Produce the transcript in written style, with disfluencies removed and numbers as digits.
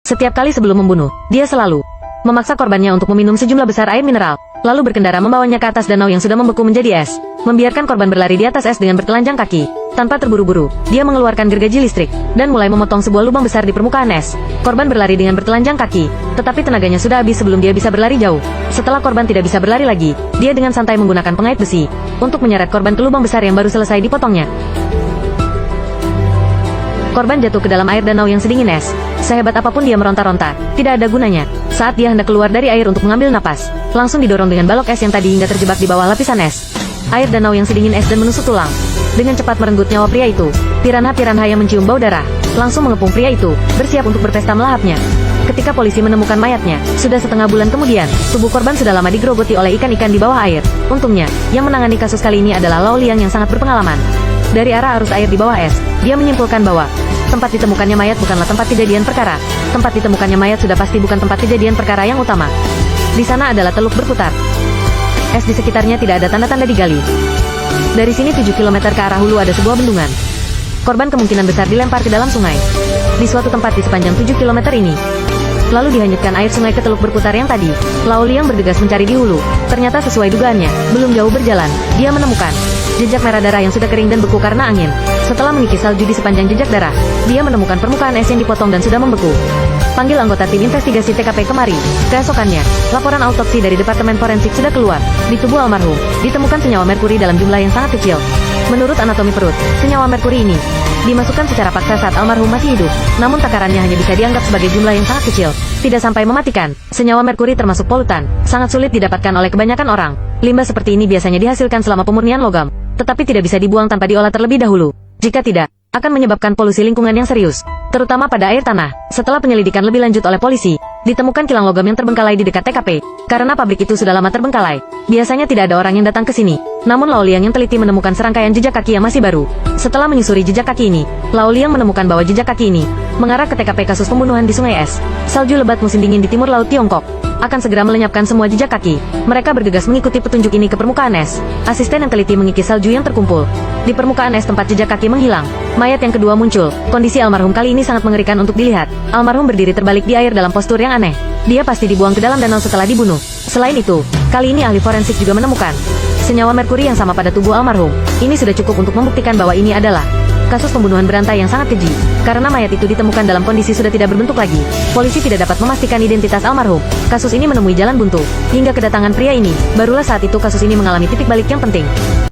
Setiap kali sebelum membunuh, dia selalu memaksa korbannya untuk meminum sejumlah besar air mineral, lalu berkendara membawanya ke atas danau yang sudah membeku menjadi es, membiarkan korban berlari di atas es dengan bertelanjang kaki. Tanpa terburu-buru, dia mengeluarkan gergaji listrik, dan mulai memotong sebuah lubang besar di permukaan es. Korban berlari dengan bertelanjang kaki, tetapi tenaganya sudah habis sebelum dia bisa berlari jauh. Setelah korban tidak bisa berlari lagi, dia dengan santai menggunakan pengait besi, untuk menyeret korban ke lubang besar yang baru selesai dipotongnya. Korban jatuh ke dalam air danau yang sedingin es. Sehebat apapun dia meronta-ronta, tidak ada gunanya. Saat dia hendak keluar dari air untuk mengambil napas, langsung didorong dengan balok es yang tadi hingga terjebak di bawah lapisan es. Air danau yang sedingin es dan menusuk tulang. Dengan cepat merenggut nyawa pria itu, piranha-piranha yang mencium bau darah, langsung mengepung pria itu, bersiap untuk berpesta melahapnya. Ketika polisi menemukan mayatnya, sudah setengah bulan kemudian, tubuh korban sudah lama digerogoti oleh ikan-ikan di bawah air. Untungnya, yang menangani kasus kali ini adalah Lao Liang yang sangat berpengalaman. Dari arah arus air di bawah es, dia menyimpulkan bahwa tempat ditemukannya mayat bukanlah tempat kejadian perkara. Tempat ditemukannya mayat sudah pasti bukan tempat kejadian perkara yang utama. Di sana adalah teluk berputar. Es di sekitarnya tidak ada tanda-tanda digali. Dari sini 7 km ke arah hulu ada sebuah bendungan. Korban kemungkinan besar dilempar ke dalam sungai. Di suatu tempat di sepanjang 7 km ini, lalu dihanyutkan air sungai ke teluk berputar yang tadi. Lao Liang bergegas mencari di hulu. Ternyata sesuai dugaannya, belum jauh berjalan, dia menemukan jejak merah darah yang sudah kering dan beku karena angin. Setelah mengikis salju di sepanjang jejak darah, dia menemukan permukaan es yang dipotong dan sudah membeku. Panggil anggota tim investigasi TKP kemari. Keesokannya, laporan autopsi dari Departemen Forensik sudah keluar. Di tubuh almarhum, ditemukan senyawa merkuri dalam jumlah yang sangat kecil. Menurut anatomi perut, senyawa merkuri ini dimasukkan secara paksa saat almarhum masih hidup. Namun takarannya hanya bisa dianggap sebagai jumlah yang sangat kecil, tidak sampai mematikan. Senyawa merkuri termasuk polutan, sangat sulit didapatkan oleh kebanyakan orang. Limbah seperti ini biasanya dihasilkan selama pemurnian logam, tetapi tidak bisa dibuang tanpa diolah terlebih dahulu. Jika tidak, akan menyebabkan polusi lingkungan yang serius, terutama pada air tanah. Setelah penyelidikan lebih lanjut oleh polisi, ditemukan kilang logam yang terbengkalai di dekat TKP. Karena pabrik itu sudah lama terbengkalai, biasanya tidak ada orang yang datang ke sini. Namun Lao Liang yang teliti menemukan serangkaian jejak kaki yang masih baru. Setelah menyusuri jejak kaki ini, Lao Liang menemukan bahwa jejak kaki ini mengarah ke TKP kasus pembunuhan di Sungai Es. Salju lebat musim dingin di timur laut Tiongkok akan segera melenyapkan semua jejak kaki. Mereka bergegas mengikuti petunjuk ini ke permukaan es. Asisten yang teliti mengikis salju yang terkumpul. Di permukaan es tempat jejak kaki menghilang, mayat yang kedua muncul. Kondisi almarhum kali ini sangat mengerikan untuk dilihat. Almarhum berdiri terbalik di air dalam postur yang aneh. Dia pasti dibuang ke dalam danau setelah dibunuh. Selain itu, kali ini ahli forensik juga menemukan senyawa merkuri yang sama pada tubuh almarhum. Ini sudah cukup untuk membuktikan bahwa ini adalah kasus pembunuhan berantai yang sangat keji. Karena mayat itu ditemukan dalam kondisi sudah tidak berbentuk lagi, polisi tidak dapat memastikan identitas almarhum. Kasus ini menemui jalan buntu. Hingga kedatangan pria ini, barulah saat itu kasus ini mengalami titik balik yang penting.